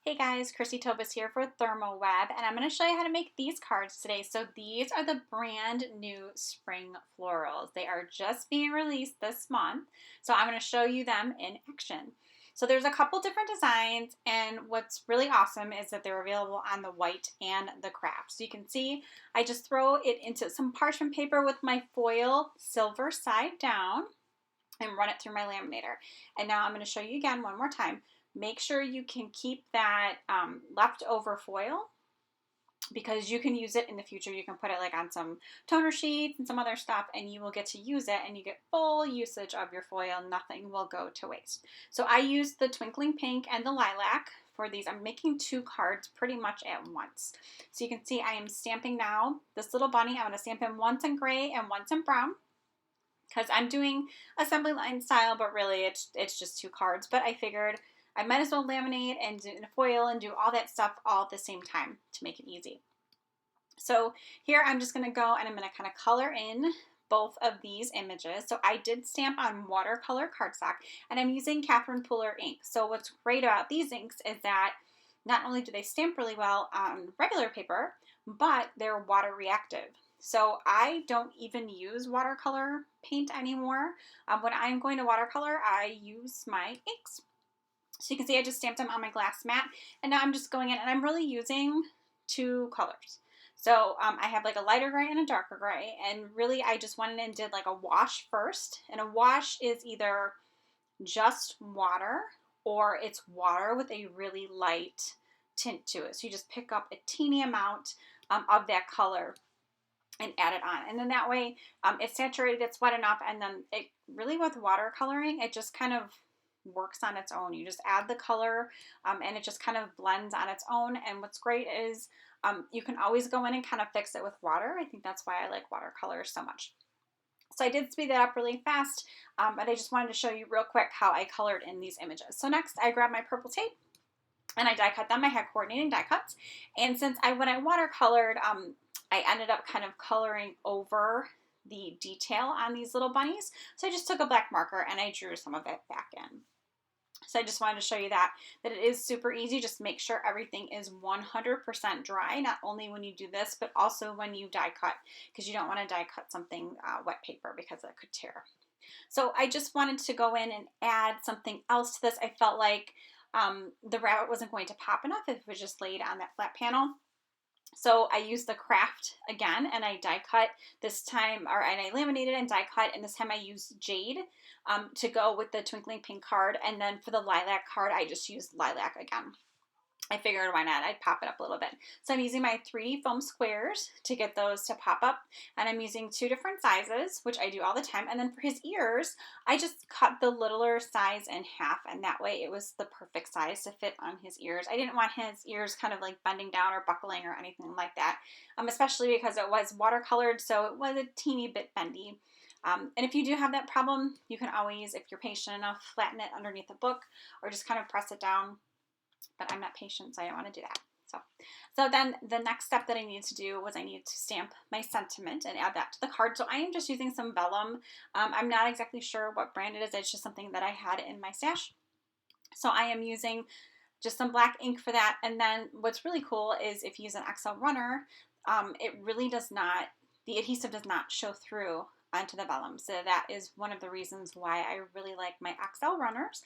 Hey guys, Chrissy Tobis here for ThermOWeb, and I'm going to show you how to make these cards today. So these are the brand new spring florals. They are just being released this month, so I'm going to show you them in action. So there's a couple different designs, and what's really awesome is that they're available on the white and the craft. So you can see I just throw it into some parchment paper with my foil silver side down and run it through my laminator. And now I'm going to show you again one more time. Make sure you can keep that leftover foil because you can use it in the future. You can put it like on some toner sheets and some other stuff and you will get to use it and you get full usage of your foil. Nothing will go to waste. So I used the Twinkling Pink and the Lilac for these. I'm making two cards pretty much at once. So you can see I am stamping now this little bunny. I'm going to stamp him once in gray and once in brown, because I'm doing assembly line style, but really it's just two cards. But I figured I might as well laminate and do foil and do all that stuff all at the same time to make it easy. So here I'm just going to go and I'm going to kind of color in both of these images. So I did stamp on watercolor cardstock and I'm using Catherine Pooler ink. So what's great about these inks is that not only do they stamp really well on regular paper, but they're water reactive. So I don't even use watercolor paint anymore. When I'm going to watercolor, I use my inks. So you can see I just stamped them on my glass mat, and now I'm just going in and I'm really using two colors. So I have like a lighter gray and a darker gray, and really I just went in and did like a wash first. And a wash is either just water or it's water with a really light tint to it. So you just pick up a teeny amount of that color and add it on. And then that way it's saturated, it's wet enough, and then it really, with watercoloring, it just kind of works on its own. You just add the color and it just kind of blends on its own. And what's great is you can always go in and kind of fix it with water. I think that's why I like watercolor so much. So I did speed that up really fast, but I just wanted to show you real quick how I colored in these images. So next I grabbed my purple tape and I die cut them. I had coordinating die cuts. And since when I watercolored, I ended up kind of coloring over the detail on these little bunnies. So I just took a black marker and I drew some of it back in. So I just wanted to show you that it is super easy. Just make sure everything is 100% dry, not only when you do this, but also when you die cut, because you don't want to die cut something wet paper because it could tear. So I just wanted to go in and add something else to this. I felt like the rabbit wasn't going to pop enough if it was just laid on that flat panel. So I used the Kraft again, and I die cut this time, and I laminated and die cut, and this time I used Jade to go with the Twinkling Pink card, and then for the Lilac card, I just used Lilac again. I figured why not, I'd pop it up a little bit. So I'm using my 3 foam squares to get those to pop up, and I'm using 2 different sizes, which I do all the time. And then for his ears, I just cut the littler size in half, and that way it was the perfect size to fit on his ears. I didn't want his ears kind of like bending down or buckling or anything like that, especially because it was watercolored, so it was a teeny bit bendy. And if you do have that problem, you can always, if you're patient enough, flatten it underneath the book or just kind of press it down. But I'm not patient, so I don't want to do that. So then the next step that I needed to do was I needed to stamp my sentiment and add that to the card. So I am just using some vellum. I'm not exactly sure what brand it is. It's just something that I had in my stash. So I am using just some black ink for that. And then what's really cool is if you use an XL runner, it really does not, the adhesive does not show through onto the vellum. So that is one of the reasons why I really like my XL runners,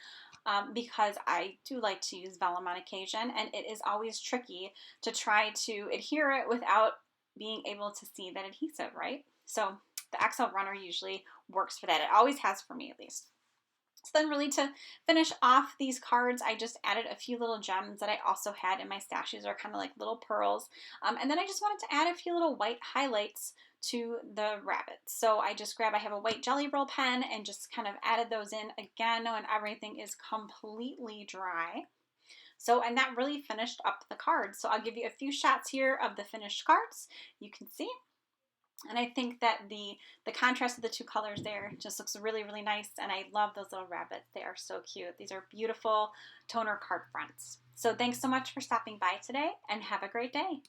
because I do like to use vellum on occasion, and it is always tricky to try to adhere it without being able to see that adhesive, right? So the XL runner usually works for that. It always has for me, at least. So then really to finish off these cards, I just added a few little gems that I also had in my stash. These are kind of like little pearls. And then I just wanted to add a few little white highlights to the rabbits. So I have a white Jelly Roll pen and just kind of added those in again when everything is completely dry. So, and that really finished up the cards. So I'll give you a few shots here of the finished cards. You can see. And I think that the contrast of the two colors there just looks really, really nice. And I love those little rabbits. They are so cute. These are beautiful toner card fronts. So thanks so much for stopping by today and have a great day.